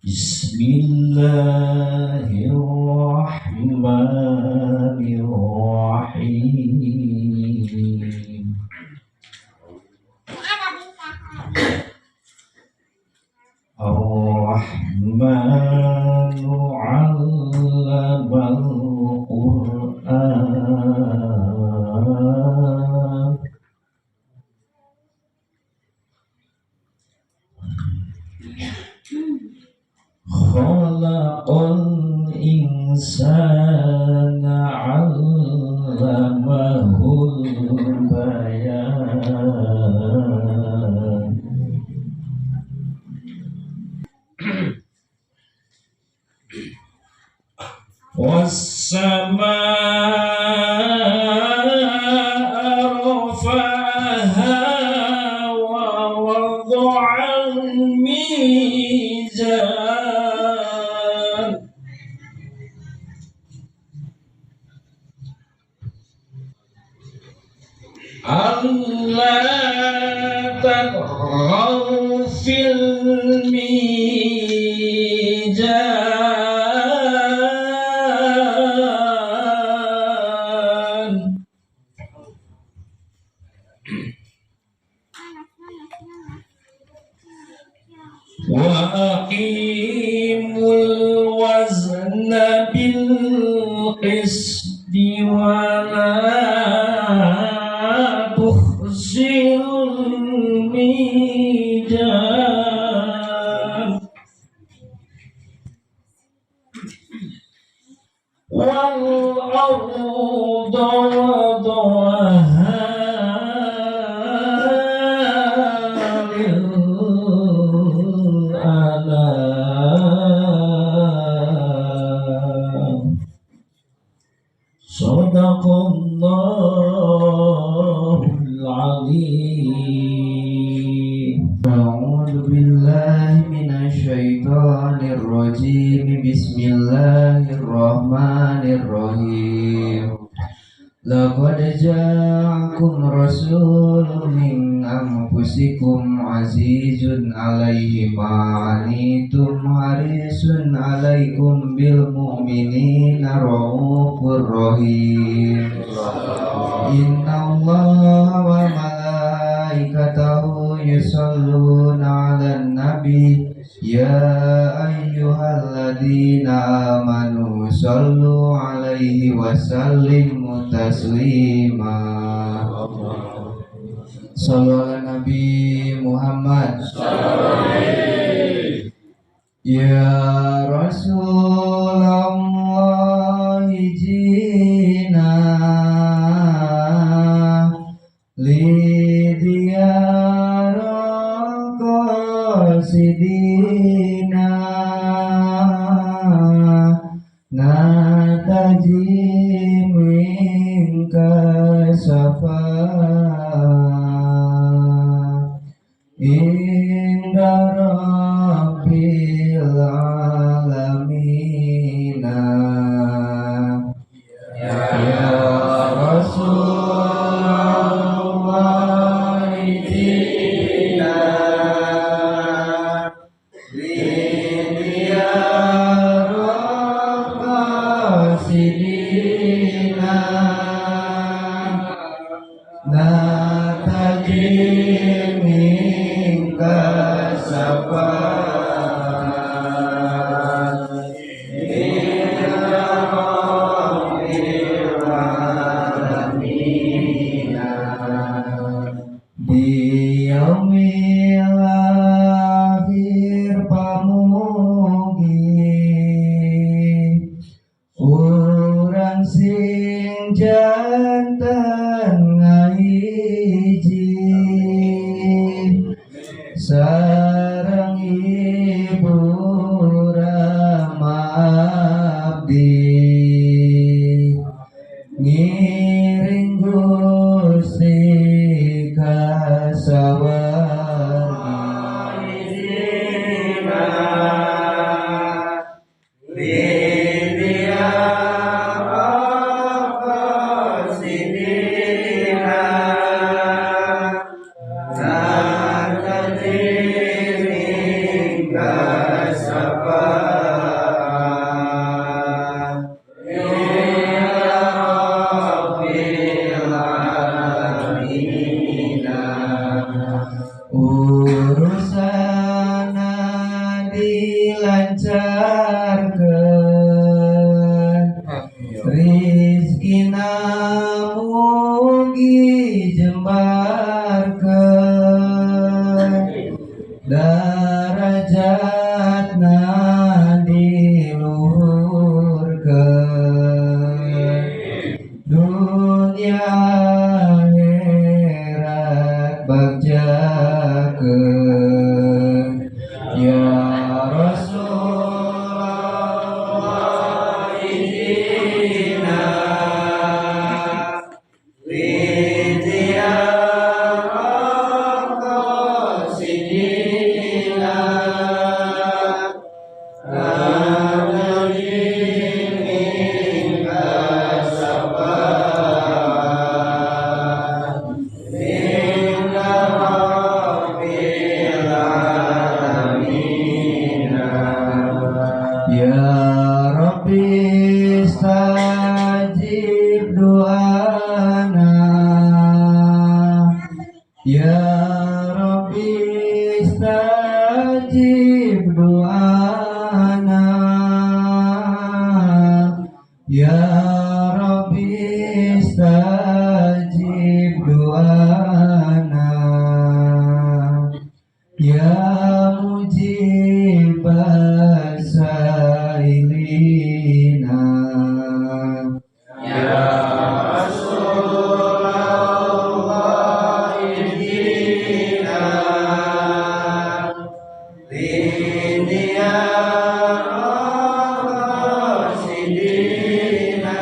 Bismillahirrahmanirrahim. Ar-Rahmanu 'allamal Qur'an. Khalaqal insana 'allamahul bayan. Was-samaa'a rafa'aha wa wada'al mizan. Alla tatghaw fil mizan. Wa aqimul wazna bil qisti wa la tukhzil mizan. Wal arda wada'aha lil anam. Sadaqallahul azim. A'udzu billahi minasy syaithanir rajim. Bismillahirrahmanirrahim. Laqad ja'akum rasulun min anfusikum azizun 'alaihi ma 'anittum harisun 'alaikum bil mu'minina raufur rahim. Innallaha wa malaikatahu yusholluna 'alan nabi ya ayyuhalladzina amanu shollu 'alaihi wa sallimu taslima. Shallu ala Nabi Muhammad. Ya Rasulullah jina lidiyara qasidina nataji minka syafa inda rabbil alamina. Ya Rasulullah itina lidiyara qasidina nataji minka syafaat inda rabbil alamina. Di yaumil akhir pamugi urang sing janten ngahiji sareng ibu rama abdi ngiring Gusti kasawargina lidiyara qasidina nataji minka syafaat mugi jembarkeun darajatna diluhurkeun dunia akhirat bagjakeun ya Rasulullah ihdina lidiyarah qasidina Ya Rabbi stajib doana Ya Rabbi stajib doana Ya Rabbi stajib doana Ya mujib sailina Ya Rasulullah ihdina lidiyarah qasidina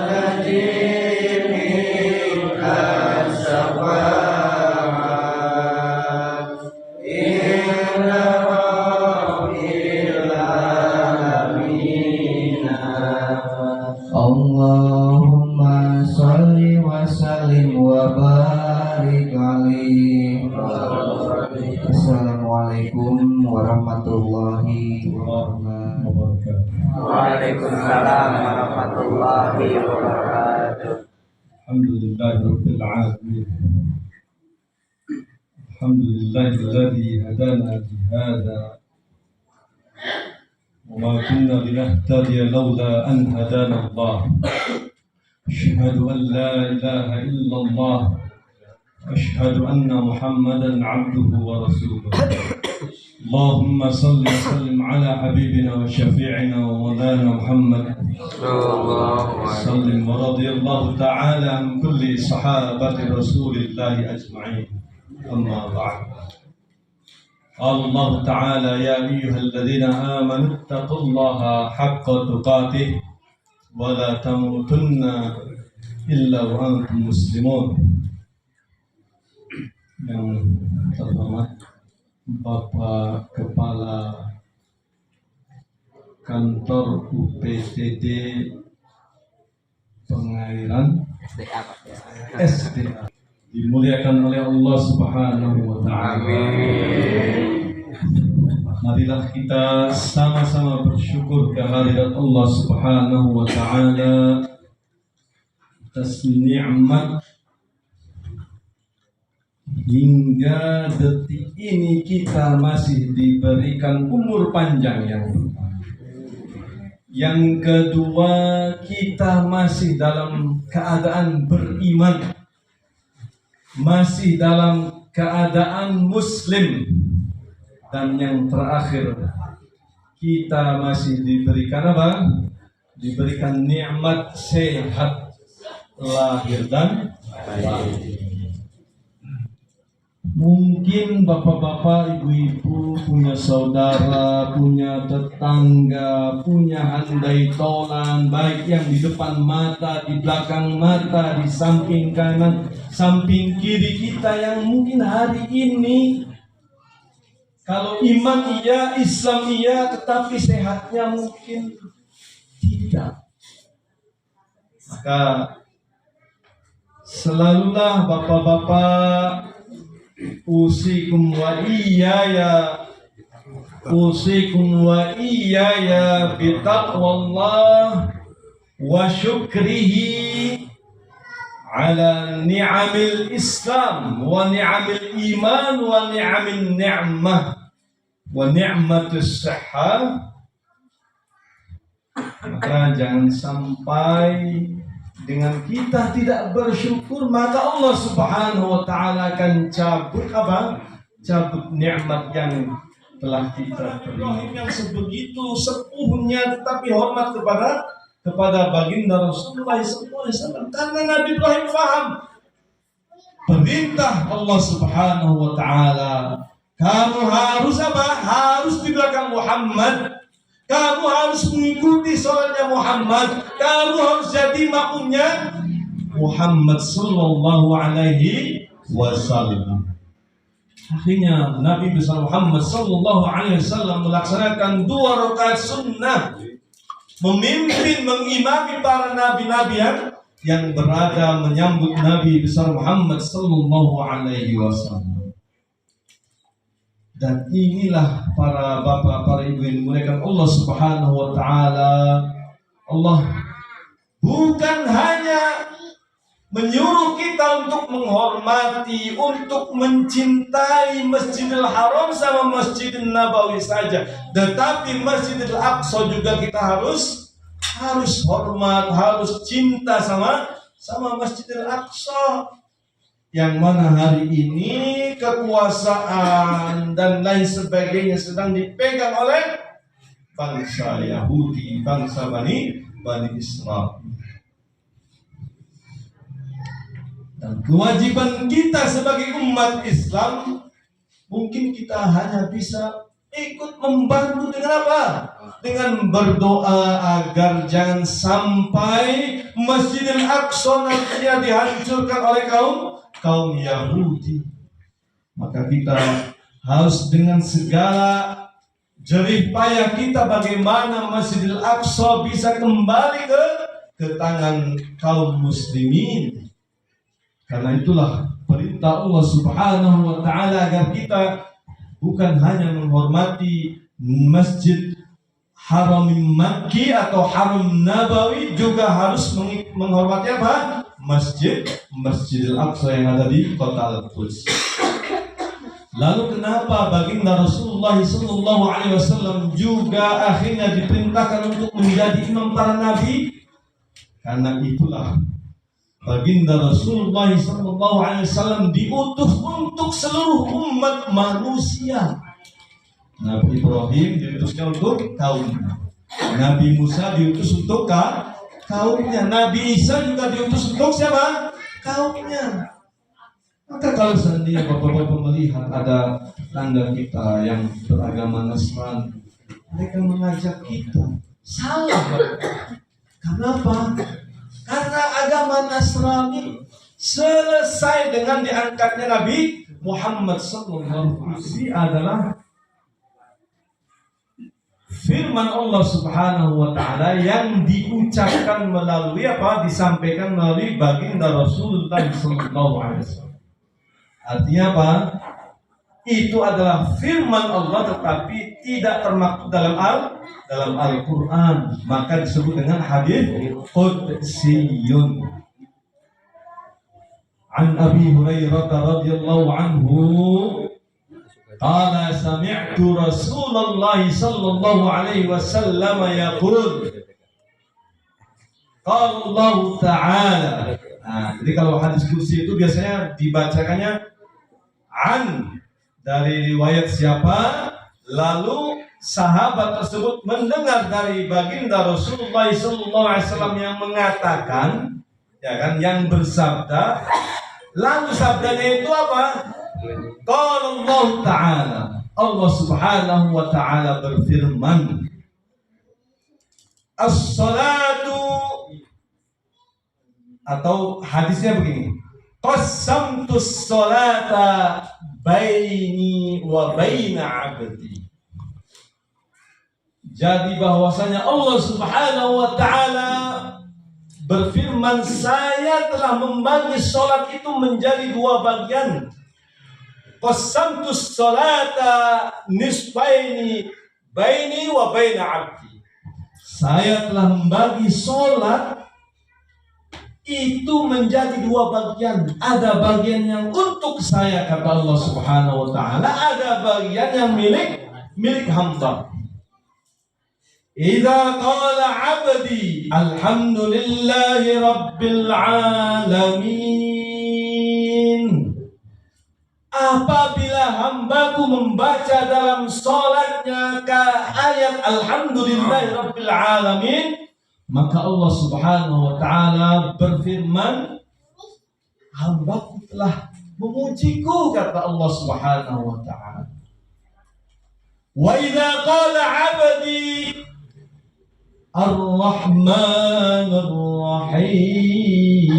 najib minka syafaat inna rabbil alamin Allahumma sholli wa sallim wa barik alaihi. Assalamualaikum warahmatullahi wabarakatuh. Waalaikumsalam warahmatullahi wabarakatuh. Alhamdulillahirabbil alamin. Alhamdulillahilladzi hadana li hadza wa ma kunna linahtadiya lawla an hadana Allah. Asyhadu an la ilaha illallah wa asyhadu anna Muhammadan 'abduhu wa rasuluh. Allahumma salli wa sallim ala habibina wa syafi'ina wa maulana Muhammad sallim wa radiyallahu ta'ala an kulli sahabati rasulillahi ajma'in. Amma ba'd. Allah Ta'ala ya ayyuhalladzina amanu taqullaha haqqa tuqatih wa la tamutunna illa wa antum muslimun. Yang terhormat Bapak Kepala Kantor UPTD Pengairan SDA dimuliakan oleh Allah Subhanahu wa Ta'ala. Marilah kita sama-sama bersyukur kehadirat Allah Subhanahu wa Ta'ala atas nikmat hingga detik ini kita masih diberikan umur panjang yang pertama. Yang kedua, kita masih dalam keadaan beriman, masih dalam keadaan muslim, dan yang terakhir kita masih diberikan apa? Diberikan nikmat sehat lahir dan batin. Mungkin bapak-bapak, ibu-ibu punya saudara, punya tetangga, punya handai tolan, baik yang di depan mata, di belakang mata, di samping kanan, samping kiri kita, yang mungkin hari ini kalau iman iya, Islam iya, tetapi sehatnya mungkin tidak. Maka selalulah bapak-bapak usikum wa iyaya bitaqwallah wa syukrihi ala ni'amil Islam wa ni'amil iman wa ni'amil ni'mah wa ni'matus sihah Maka jangan sampai dengan kita tidak bersyukur, maka Allah Subhanahu wa taala akan cabut apa? Cabut nikmat yang telah kita terima. Yang sebegitu sepuhnya tetapi hormat kepada baginda Rasulullah SAW, karena Nabi Ibrahim faham perintah Allah Subhanahu wa taala. Kamu harus apa? Harus di belakang Muhammad. Kamu harus mengikuti sholatnya Muhammad. Kamu harus jadi makmumnya Muhammad sallallahu alaihi wasallam. Akhirnya Nabi besar Muhammad sallallahu alaihi wasallam melaksanakan 2 rakaat sunnah, memimpin mengimami para nabi-nabi yang berada menyambut Nabi besar Muhammad sallallahu alaihi wasallam. Dan inilah para bapak, para ibu yang dimuliakan Allah Subhanahu wa taala. Allah bukan hanya menyuruh kita untuk menghormati, untuk mencintai Masjidil Haram sama Masjidil Nabawi saja, tetapi Masjidil Aqsa juga kita harus hormat, harus cinta sama Masjidil Aqsa, yang mana hari ini kekuasaan dan lain sebagainya sedang dipegang oleh bangsa Yahudi, bangsa Bani Israel. Dan kewajiban kita sebagai umat Islam, mungkin kita hanya bisa ikut membantu dengan apa? Dengan berdoa agar jangan sampai Masjidil Aqsa nantinya dihancurkan oleh kaum Yahudi. Maka kita harus dengan segala jerih payah kita bagaimana Masjidil Aqsa bisa kembali ke tangan kaum muslimin. Karena itulah perintah Allah Subhanahu wa taala agar kita bukan hanya menghormati Masjid Haram Makki atau Haram Nabawi, juga harus menghormati apa? Masjidil Aqsa yang ada di kota Al-Quds. Lalu kenapa baginda Rasulullah sallallahu alaihi wasallam juga akhirnya diperintahkan untuk menjadi imam para nabi? Karena itulah baginda Rasulullah SAW diutus untuk seluruh umat manusia. Nabi Ibrahim diutusnya untuk kaumnya, Nabi Musa diutus untuk kaumnya, Nabi Isa juga diutus untuk siapa? Kaumnya. Maka kalau seandainya bapak-bapak melihat ada tetangga kita yang beragama Nasrani, mereka mengajak kita, salah. Kenapa? Karena agama Nasrani selesai dengan diangkatnya Nabi Muhammad SAW. Ini adalah firman Allah Subhanahu wa taala yang diucapkan melalui apa? Disampaikan melalui baginda Rasulullah SAW. Artinya apa? Itu adalah firman Allah tetapi tidak termaktub dalam Al-Quran, maka disebut dengan hadis qudsiyun. An Abi Hurairah radhiyallahu anhu qala sami'tu Rasulullah sallallahu alaihi wasallam yaqul qala Allah ta'ala. Jadi kalau hadis kursi itu biasanya dibacakannya dari riwayat siapa, lalu sahabat tersebut mendengar dari baginda Rasulullah SAW yang mengatakan, ya kan, yang bersabda, lalu sabdanya itu apa? Qala Allah Ta'ala, Allah Subhanahu wa Ta'ala berfirman, as-salatu, atau hadisnya begini, qassamtus salata baini wa baina abdi. Jadi bahwasanya Allah Subhanahu wa taala berfirman, saya telah membagi salat itu menjadi 2 bagian. Qassamtus salata nisfaini baini wa baina abdi. Saya telah membagi salat itu menjadi 2 bagian. Ada bagian yang untuk saya, kata Allah Subhanahu wa taala, ada bagian yang milik hamba. Idza qala 'abdi alhamdulillahi rabbil alamin. Apabila hambaku membaca dalam salatnya ke ayat alhamdulillahi rabbil alamin, maka Allah Subhanahu wa taala berfirman, hambaku telah memujiku, kata Allah Subhanahu wa taala. Wa idza qala 'abdi Ar-Rahmanir Rahim,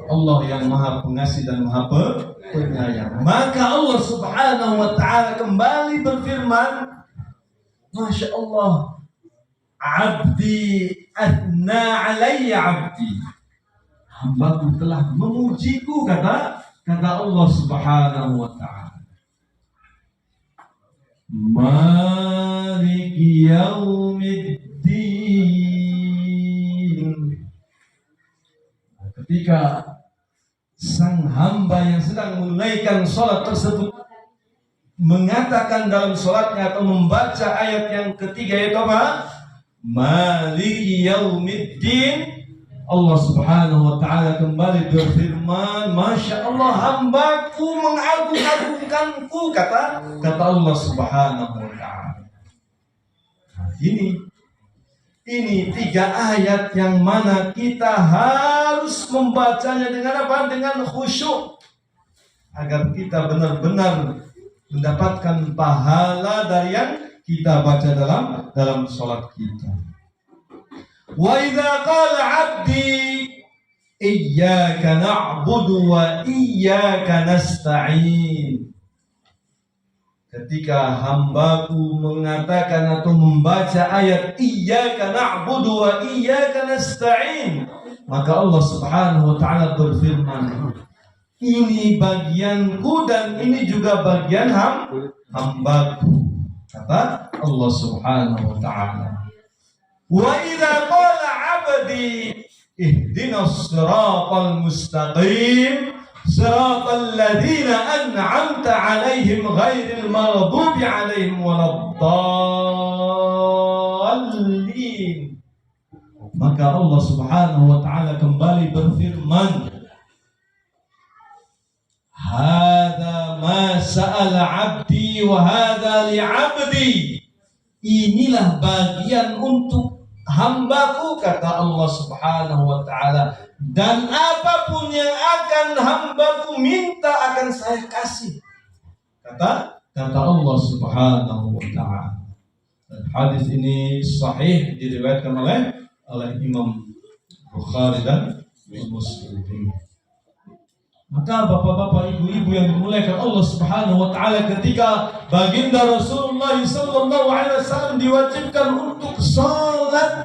Allah yang Maha Pengasih dan Maha Penyayang. Maka Allah Subhanahu wa taala kembali berfirman, Masya Allah, abdi athna alayya abdi, hambaku telah memujiku, kata Allah Subhanahu wa taala. Maliki yaumiddin. Ketika sang hamba yang sedang menunaikan sholat tersebut mengatakan dalam sholatnya atau membaca ayat yang ketiga, yaitu apa? Maliki yaumiddin, Allah Subhanahu wa taala kembali berfirman, Masya Allah, hambaku mengagung-agungkanku, kata Allah Subhanahu wa taala. Ini 3 ayat yang mana kita harus membacanya dengan apa? Dengan khusyuk, agar kita benar-benar mendapatkan pahala dari yang kita baca dalam sholat kita. Wa idza qala 'abdi iyyaka na'budu wa iyyaka nasta'in. Ketika hambaku mengatakan atau membaca ayat iyyaka na'budu wa iyyaka nasta'in, maka Allah Subhanahu wa taala berfirman, ini bagianku dan ini juga bagian hambaku, kata Allah Subhanahu wa taala. Wa idza qala 'abdi ihdinas siratal mustaqim siratal ladzina an'amta 'alaihim ghairil maghdubi 'alaihim waladdallin. Maka Allah Subhanahu wa taala kembali berfirman, hadza ma sa'ala 'abdi wa hadza li'abdi. Inilah bagian untuk hambaku, kata Allah Subhanahu wa taala, dan apapun yang akan hambaku minta akan saya kasih, kata Allah Subhanahu wa taala. Dan hadis ini sahih, diriwayatkan oleh Imam Bukhari dan Muslim. Maka bapak-bapak, ibu-ibu yang dimuliakan Allah Subhanahu wa taala, ketika baginda Rasulullah sallallahu alaihi wasallam diwajibkan untuk salat,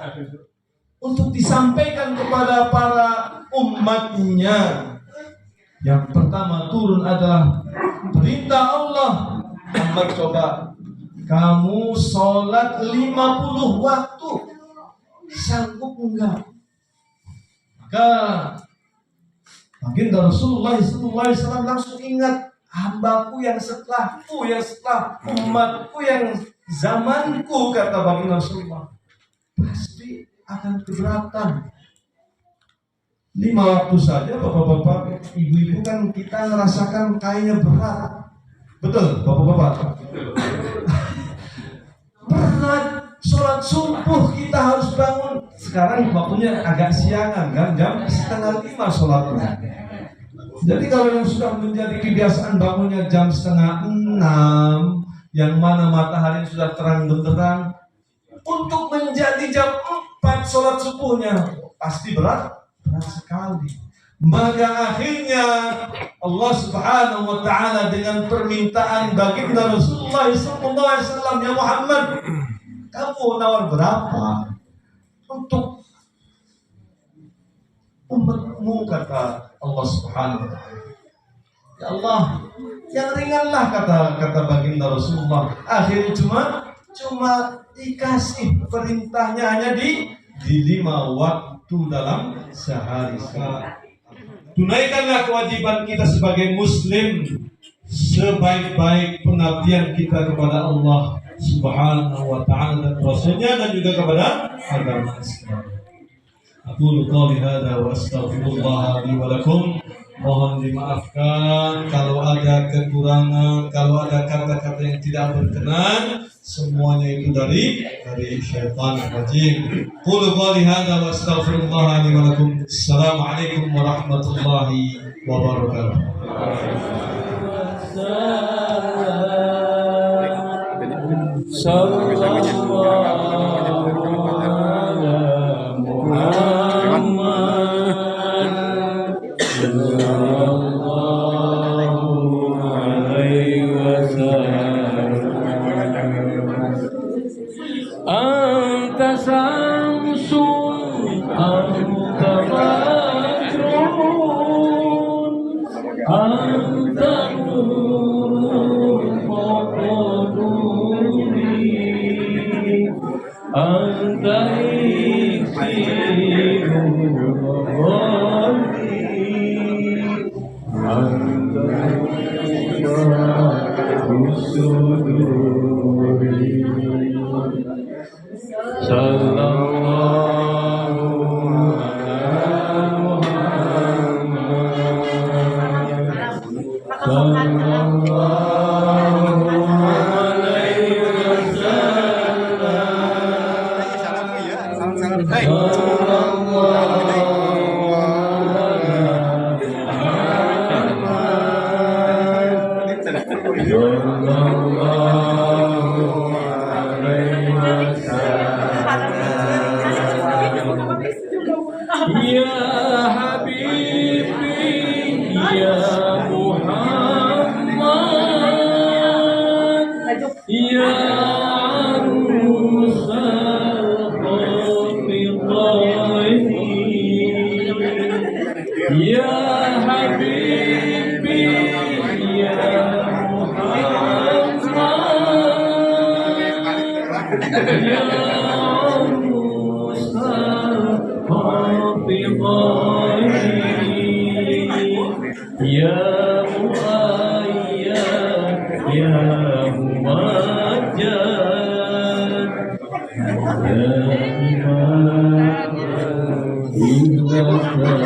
untuk disampaikan kepada para umatnya, yang pertama turun adalah perintah Allah, Muhammad, coba kamu salat 50 waktu, sanggup enggak? Maka baginda Rasulullah SAW langsung ingat, hambaku yang setelahku, yang setelah umatku, yang zamanku, kata baginda Rasulullah, pasti akan keberatan. 5 waktu saja, bapak-bapak, ibu-ibu, kan kita merasakan kayaknya berat. Betul, bapak-bapak? Berat. Sholat subuh kita harus bangun. Sekarang waktunya agak siangan, kan? Jam 4:30 sholatnya. Jadi kalau yang sudah menjadi kebiasaan bangunnya jam 5:30, yang mana matahari sudah terang benderang, untuk menjadi jam 4 sholat subuhnya pasti berat sekali. Maka akhirnya Allah Subhanahu wa taala dengan permintaan baginda Rasulullah SAW, ya Muhammad, kamu nawar berapa untuk umatmu, kata Allah Subhanahu wa taala. Ya Allah, yang ringanlah, kata baginda Rasulullah. Akhirnya cuma dikasih perintahnya hanya di 5 waktu dalam sehari. Tunaikanlah kewajiban kita sebagai muslim sebaik-baik pengabdian kita kepada Allah. Subhanahu wa ta'ala dan Rasulnya dan juga kepada agama Islam. Aku qouli hadza wa astaghfirullah li wa lakum. Mohon dimaafkan kalau ada kekurangan, kalau ada kata-kata yang tidak berkenan, semuanya itu dari syaitan rajim. Qulu qouli hadza wa astaghfirullah li wa lakum. Assalamualaikum warahmatullahi wabarakatuh. Anta samsun, anta badrun, anta nurun faqaduni, anta iksirun wali, anta usuduri. Sallallahu ala Muhammad, sallallahu alaihi wasallam, sallallahu Ya Habibi Ya Muhammad Ya Arusal Khatiqaini Ya Habibi Ya Muhammad Ya Ya Muayyad Ya Muwajjad Ya Imam